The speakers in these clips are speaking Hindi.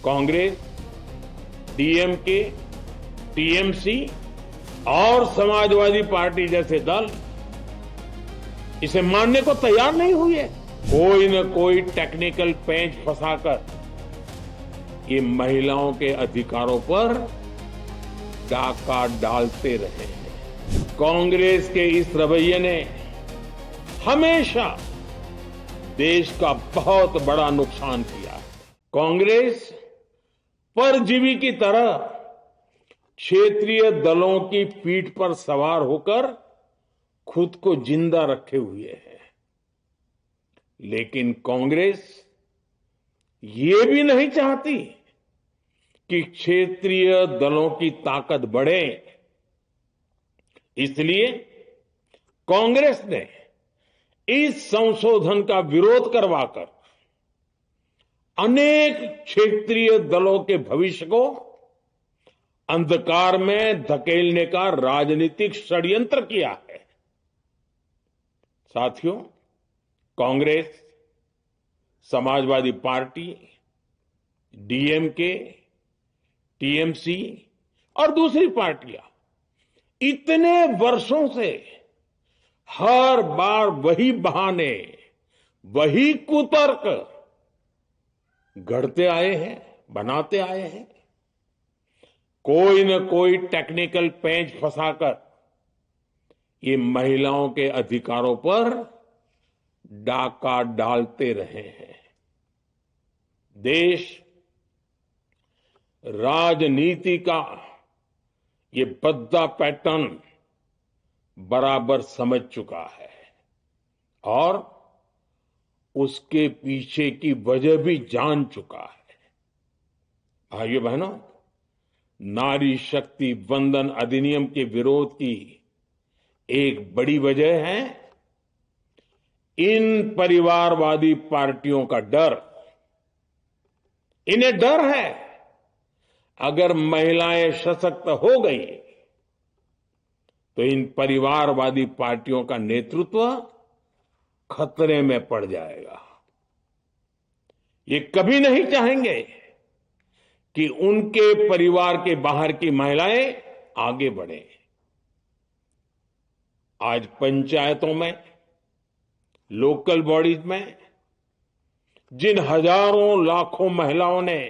कांग्रेस, डीएमके, टीएमसी और समाजवादी पार्टी जैसे दल इसे मानने को तैयार नहीं हुए। कोई न कोई टेक्निकल पेंच फंसाकर ये महिलाओं के अधिकारों पर डाका डालते रहे हैं। कांग्रेस के इस रवैये ने हमेशा देश का बहुत बड़ा नुकसान किया है। कांग्रेस परजीवी की तरह क्षेत्रीय दलों की पीठ पर सवार होकर खुद को जिंदा रखे हुए है। लेकिन कांग्रेस ये भी नहीं चाहती कि क्षेत्रीय दलों की ताकत बढ़े। इसलिए कांग्रेस ने इस संशोधन का विरोध करवाकर अनेक क्षेत्रीय दलों के भविष्य को अंधकार में धकेलने का राजनीतिक षड्यंत्र किया है। साथियों, Congress, Samajwadi party, DMK, TMC और दूसरी पार्टियां इतने वर्षों से हर बार वही बहाने, वही कुतर्क गढ़ते आए हैं, बनाते आए हैं। कोई न कोई टेक्निकल पेंच फंसाकर ये महिलाओं के अधिकारों पर डाका डालते रहे हैं। देश राजनीति का ये भद्दा पैटर्न बराबर समझ चुका है और उसके पीछे की वजह भी जान चुका है। भाइयों बहनों, नारी शक्ति वंदन अधिनियम के विरोध की एक बड़ी वजह है इन परिवारवादी पार्टियों का डर। इन्हें डर है अगर महिलाएं सशक्त हो गई तो इन परिवारवादी पार्टियों का नेतृत्व खतरे में पड़ जाएगा। ये कभी नहीं चाहेंगे कि उनके परिवार के बाहर की महिलाएं आगे बढ़ें। आज पंचायतों में, लोकल बॉडीज में जिन हजारों लाखों महिलाओं ने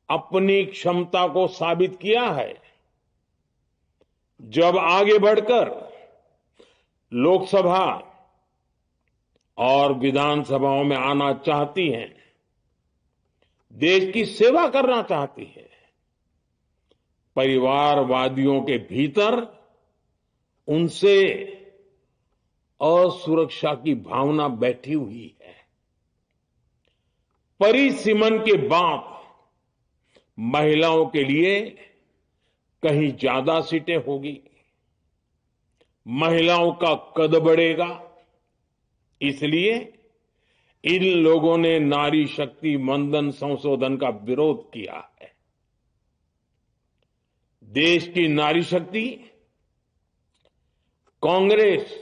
अपनी क्षमता को साबित किया है, जब आगे बढ़कर लोकसभा और विधानसभाओं में आना चाहती हैं, देश की सेवा करना चाहती है, परिवारवादियों के भीतर उनसे असुरक्षा की भावना बैठी हुई है। परिसीमन के बाद महिलाओं के लिए कहीं ज्यादा सीटें होगी, महिलाओं का कद बढ़ेगा। इसलिए इन लोगों ने नारी शक्ति वंदन संशोधन का विरोध किया है। देश की नारी शक्ति कांग्रेस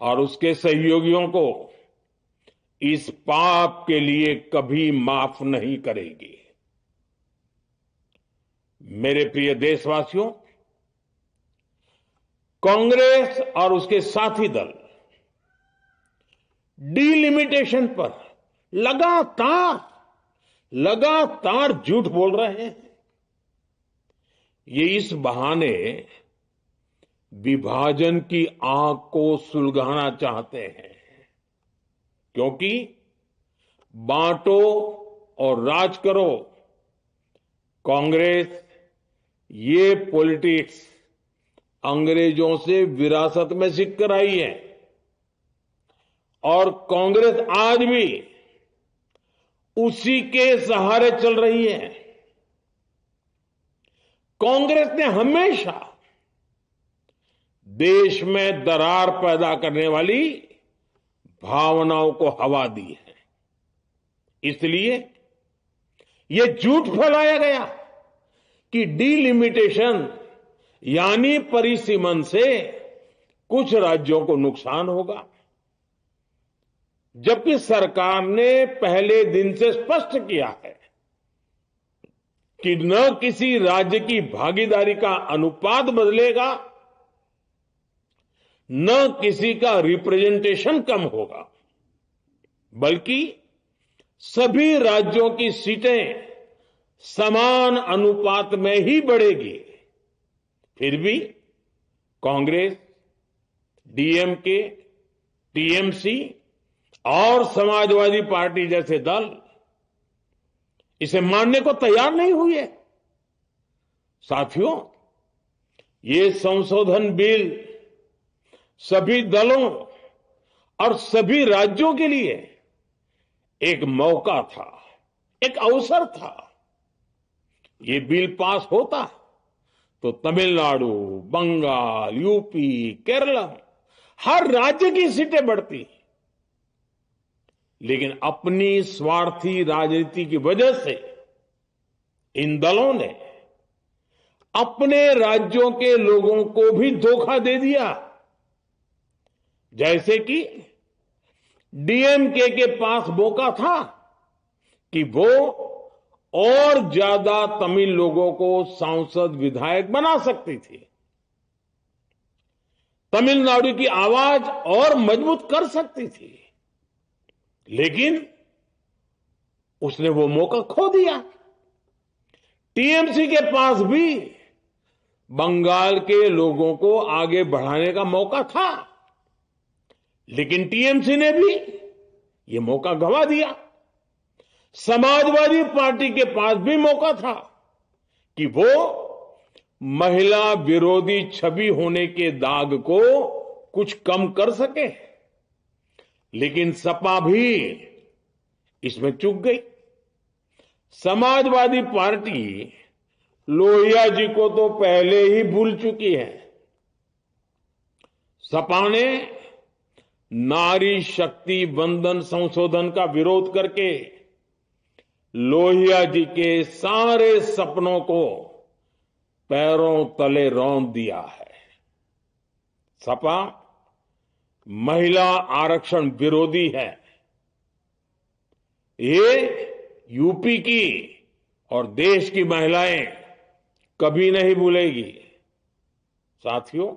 और उसके सहयोगियों को इस पाप के लिए कभी माफ नहीं करेगी। मेरे प्रिय देशवासियों, कांग्रेस और उसके साथी दल डिलिमिटेशन पर लगातार झूठ बोल रहे हैं। ये इस बहाने विभाजन की आग को सुलगाना चाहते हैं, क्योंकि बांटो और राज करो, कांग्रेस ये पॉलिटिक्स अंग्रेजों से विरासत में सीख कर आई है और कांग्रेस आज भी उसी के सहारे चल रही है। कांग्रेस ने हमेशा देश में दरार पैदा करने वाली भावनाओं को हवा दी है। इसलिए यह झूठ फैलाया गया कि डिलिमिटेशन यानी परिसीमन से कुछ राज्यों को नुकसान होगा, जबकि सरकार ने पहले दिन से स्पष्ट किया है कि न किसी राज्य की भागीदारी का अनुपात बदलेगा, न किसी का रिप्रेजेंटेशन कम होगा, बल्कि सभी राज्यों की सीटें समान अनुपात में ही बढ़ेगी। फिर भी कांग्रेस, डीएमके, टीएमसी और समाजवादी पार्टी जैसे दल इसे मानने को तैयार नहीं हुए। साथियों, ये संशोधन बिल सभी दलों और सभी राज्यों के लिए एक मौका था, एक अवसर था। ये बिल पास होता तो तमिलनाडु, बंगाल, यूपी, केरला, हर राज्य की सीटें बढ़ती। लेकिन अपनी स्वार्थी राजनीति की वजह से इन दलों ने अपने राज्यों के लोगों को भी धोखा दे दिया। जैसे कि डीएमके के पास मौका था कि वो और ज्यादा तमिल लोगों को सांसद, विधायक बना सकती थी, तमिलनाडु की आवाज और मजबूत कर सकती थी, लेकिन उसने वो मौका खो दिया। टीएमसी के पास भी बंगाल के लोगों को आगे बढ़ाने का मौका था, लेकिन टीएमसी ने भी ये मौका गंवा दिया। समाजवादी पार्टी के पास भी मौका था कि वो महिला विरोधी छवि होने के दाग को कुछ कम कर सके, लेकिन सपा भी इसमें चूक गई। समाजवादी पार्टी लोहिया जी को तो पहले ही भूल चुकी है। सपा ने नारी शक्ति वंदन संशोधन का विरोध करके लोहिया जी के सारे सपनों को पैरों तले रौंद दिया है। सपा महिला आरक्षण विरोधी है। ये यूपी की और देश की महिलाएं कभी नहीं भूलेगी। साथियों,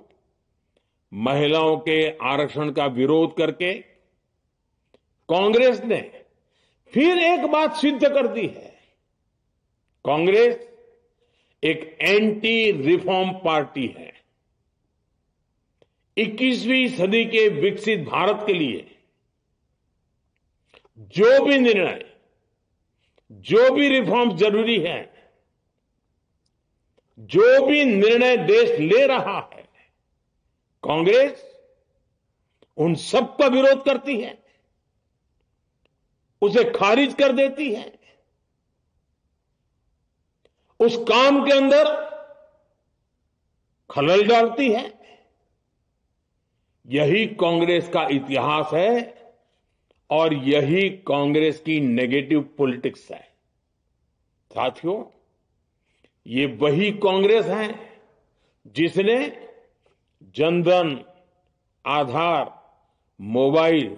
महिलाओं के आरक्षण का विरोध करके कांग्रेस ने फिर एक बात सिद्ध कर दी है। कांग्रेस एक एंटी रिफॉर्म पार्टी है। 21वीं सदी के विकसित भारत के लिए जो भी निर्णय, जो भी रिफॉर्म जरूरी है, जो भी निर्णय देश ले रहा है, कांग्रेस उन सब का विरोध करती है, उसे खारिज कर देती है, उस काम के अंदर खलल डालती है। यही कांग्रेस का इतिहास है और यही कांग्रेस की नेगेटिव पॉलिटिक्स है। साथियों, ये वही कांग्रेस है जिसने जनधन, आधार, मोबाइल,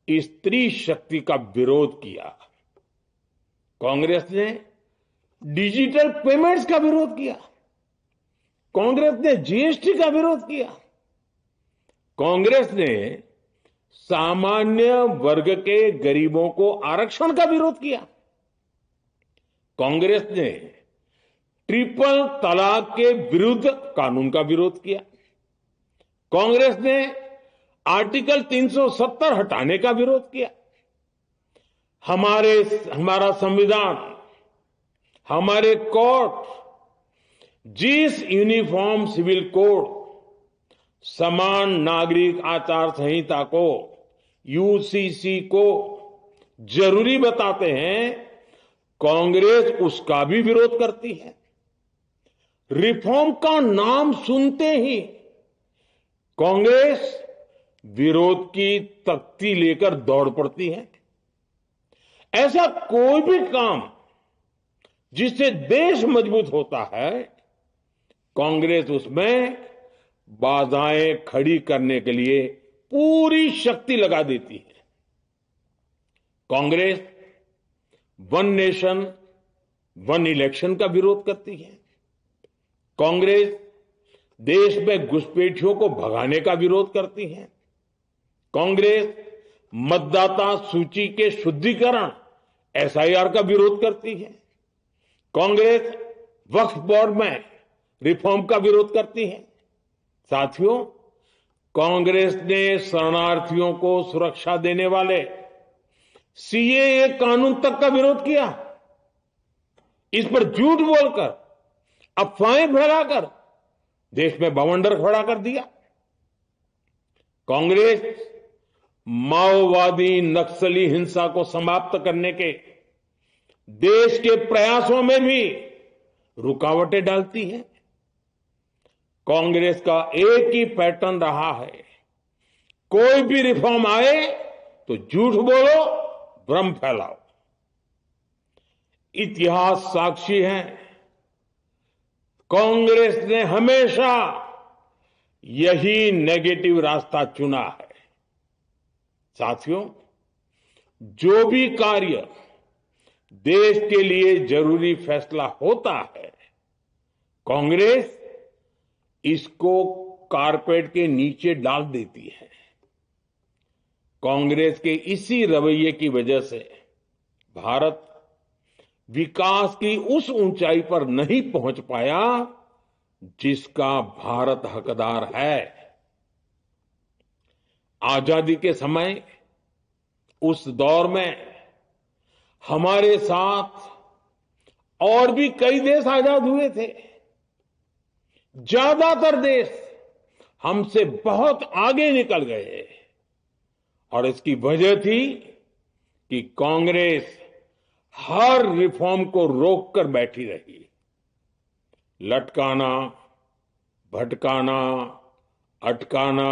स्त्री शक्ति का विरोध किया। कांग्रेस ने डिजिटल पेमेंट्स का विरोध किया। कांग्रेस ने जीएसटी का विरोध किया। कांग्रेस ने सामान्य वर्ग के गरीबों को आरक्षण का विरोध किया। कांग्रेस ने ट्रिपल तलाक के विरुद्ध कानून का विरोध किया। कांग्रेस ने आर्टिकल 370 हटाने का विरोध किया। हमारा संविधान, हमारे कोर्ट जिस यूनिफॉर्म सिविल कोड, समान नागरिक आचार संहिता को, यूसीसी को जरूरी बताते हैं, कांग्रेस उसका भी विरोध करती है। रिफॉर्म का नाम सुनते ही कांग्रेस विरोध की तख्ती लेकर दौड़ पड़ती है। ऐसा कोई भी काम जिससे देश मजबूत होता है, कांग्रेस उसमें बाधाएं खड़ी करने के लिए पूरी शक्ति लगा देती है। Congress one nation, one election का विरोध करती है। कांग्रेस देश में घुसपैठियों को भगाने का विरोध करती है। कांग्रेस मतदाता सूची के शुद्धिकरण एसआईआर का विरोध करती है। कांग्रेस वक्फ बोर्ड में रिफॉर्म का विरोध करती है। साथियों, कांग्रेस ने शरणार्थियों को सुरक्षा देने वाले सीएए कानून तक का विरोध किया। इस पर झूठ बोलकर, अफवाहें फैलाकर देश में बवंडर खड़ा कर दिया। कांग्रेस माओवादी नक्सली हिंसा को समाप्त करने के देश के प्रयासों में भी रुकावटें डालती है। कांग्रेस का एक ही पैटर्न रहा है, कोई भी रिफॉर्म आए तो झूठ बोलो, भ्रम फैलाओ। इतिहास साक्षी है, कांग्रेस ने हमेशा यही नेगेटिव रास्ता चुना है। साथियों, जो भी कार्य देश के लिए जरूरी फैसला होता है, कांग्रेस इसको कारपेट के नीचे डाल देती है। कांग्रेस के इसी रवैये की वजह से भारत विकास की उस ऊंचाई पर नहीं पहुंच पाया जिसका भारत हकदार है। आजादी के समय उस दौर में हमारे साथ और भी कई देश आजाद हुए थे। ज्यादातर देश हमसे बहुत आगे निकल गए और इसकी वजह थी कि कांग्रेस हर रिफॉर्म को रोककर बैठी रही। लटकाना, भटकाना, अटकाना,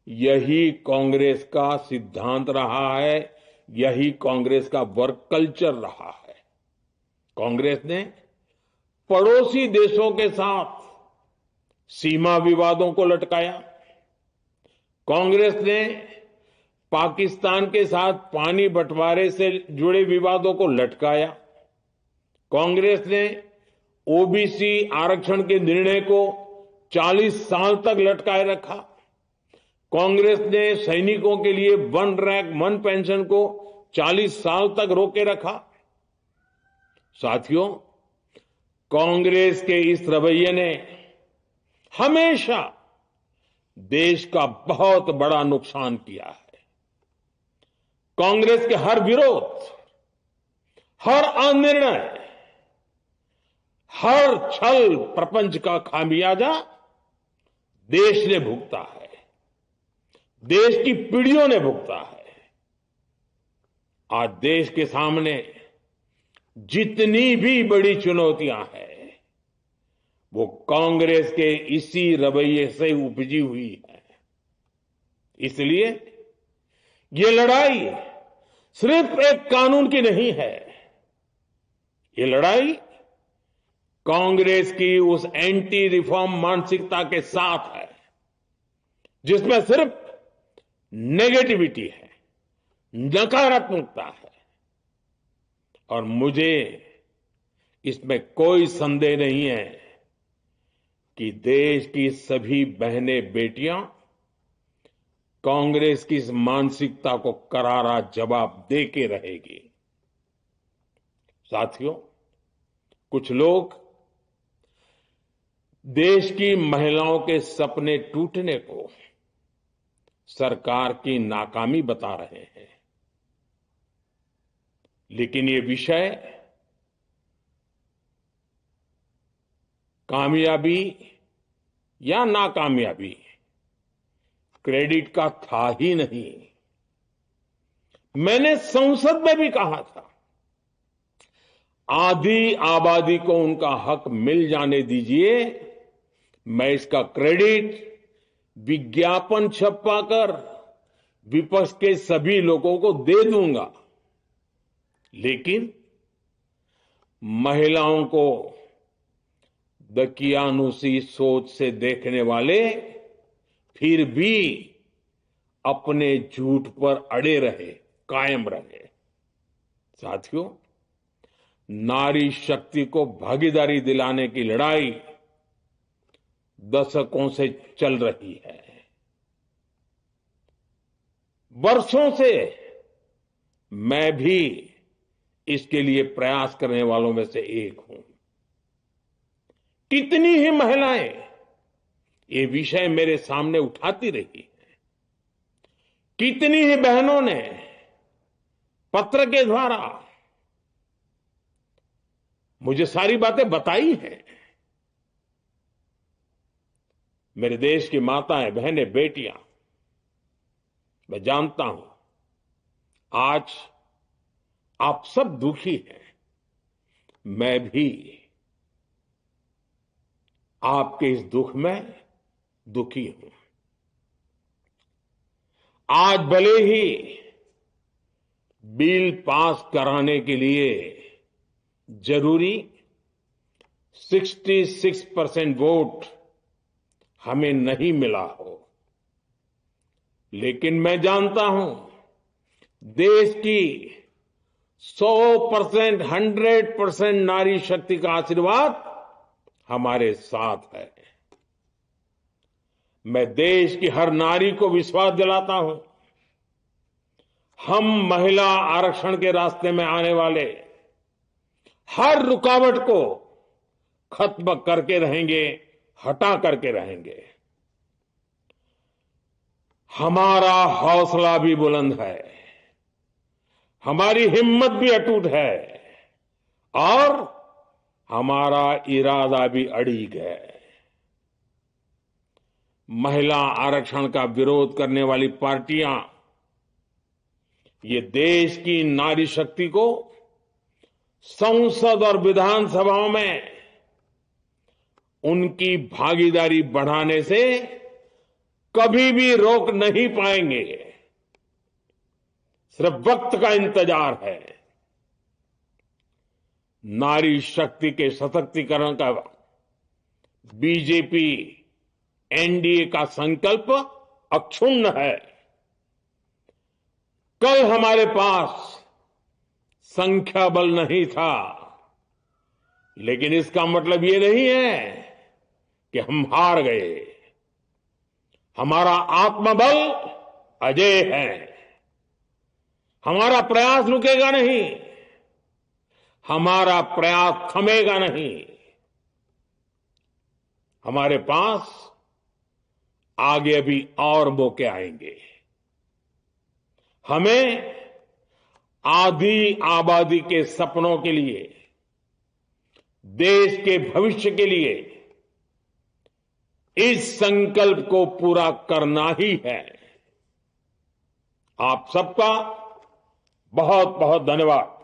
यही कांग्रेस का सिद्धांत रहा है, यही कांग्रेस का वर्क कल्चर रहा है। कांग्रेस ने पड़ोसी देशों के साथ सीमा विवादों को लटकाया। कांग्रेस ने पाकिस्तान के साथ पानी बंटवारे से जुड़े विवादों को लटकाया। कांग्रेस ने ओबीसी आरक्षण के निर्णय को 40 साल तक लटकाए रखा। कांग्रेस ने सैनिकों के लिए वन रैंक वन पेंशन को 40 साल तक रोके रखा। साथियों, कांग्रेस के इस रवैये ने हमेशा देश का बहुत बड़ा नुकसान किया है। कांग्रेस के हर विरोध, हर अनिर्णय, हर छल प्रपंच का खामियाजा देश ने भुगता है, देश की पीढ़ियों ने भुगता है। आज देश के सामने जितनी भी बड़ी चुनौतियां हैं, वो कांग्रेस के इसी रवैये से उपजी हुई है। इसलिए ये लड़ाई सिर्फ एक कानून की नहीं है, ये लड़ाई कांग्रेस की उस एंटी रिफॉर्म मानसिकता के साथ है जिसमें सिर्फ नेगेटिविटी है, नकारात्मकता है। और मुझे इसमें कोई संदेह नहीं है कि देश की सभी बहनें बेटियां कांग्रेस की इस मानसिकता को करारा जवाब दे के रहेगी। साथियों, कुछ लोग देश की महिलाओं के सपने टूटने को सरकार की नाकामी बता रहे हैं, लेकिन ये विषय कामयाबी या नाकामयाबी क्रेडिट का था ही नहीं। मैंने संसद में भी कहा था, आधी आबादी को उनका हक मिल जाने दीजिए, मैं इसका क्रेडिट विज्ञापन छपवाकर विपक्ष के सभी लोगों को दे दूंगा। लेकिन महिलाओं को दकियानुसी सोच से देखने वाले फिर भी अपने झूठ पर अड़े रहे, कायम रहे। साथियों, नारी शक्ति को भागीदारी दिलाने की लड़ाई दशकों से चल रही है। वर्षों से मैं भी इसके लिए प्रयास करने वालों में से एक हूं। कितनी ही महिलाएं ये विषय मेरे सामने उठाती रही हैं। कितनी ही बहनों ने पत्र के द्वारा मुझे सारी बातें बताई हैं। मेरे देश की माताएं, बहनें, बेटियां, मैं जानता हूं आज आप सब दुखी हैं। मैं भी आपके इस दुख में दुखी हूं। आज भले ही बिल पास कराने के लिए जरूरी 66% वोट हमें नहीं मिला हो, लेकिन मैं जानता हूं देश की 100%, 100% नारी शक्ति का आशीर्वाद हमारे साथ है। मैं देश की हर नारी को विश्वास दिलाता हूं, हम महिला आरक्षण के रास्ते में आने वाले हर रुकावट को खत्म करके रहेंगे, हटा करके रहेंगे। हमारा हौसला भी बुलंद है, हमारी हिम्मत भी अटूट है और हमारा इरादा भी अड़िग है। महिला आरक्षण का विरोध करने वाली पार्टियां ये देश की नारी शक्ति को संसद और विधानसभाओं में उनकी भागीदारी बढ़ाने से कभी भी रोक नहीं पाएंगे। सिर्फ वक्त का इंतजार है। नारी शक्ति के सशक्तिकरण का बीजेपी एनडीए का संकल्प अक्षुण्ण है। कल हमारे पास संख्या बल नहीं था, लेकिन इसका मतलब ये नहीं है कि हम हार गए। हमारा आत्मबल अजेय है। हमारा प्रयास रुकेगा नहीं, हमारा प्रयास थमेगा नहीं। हमारे पास आगे भी और मौके आएंगे। हमें आधी आबादी के सपनों के लिए, देश के भविष्य के लिए इस संकल्प को पूरा करना ही है। आप सबका बहुत बहुत धन्यवाद।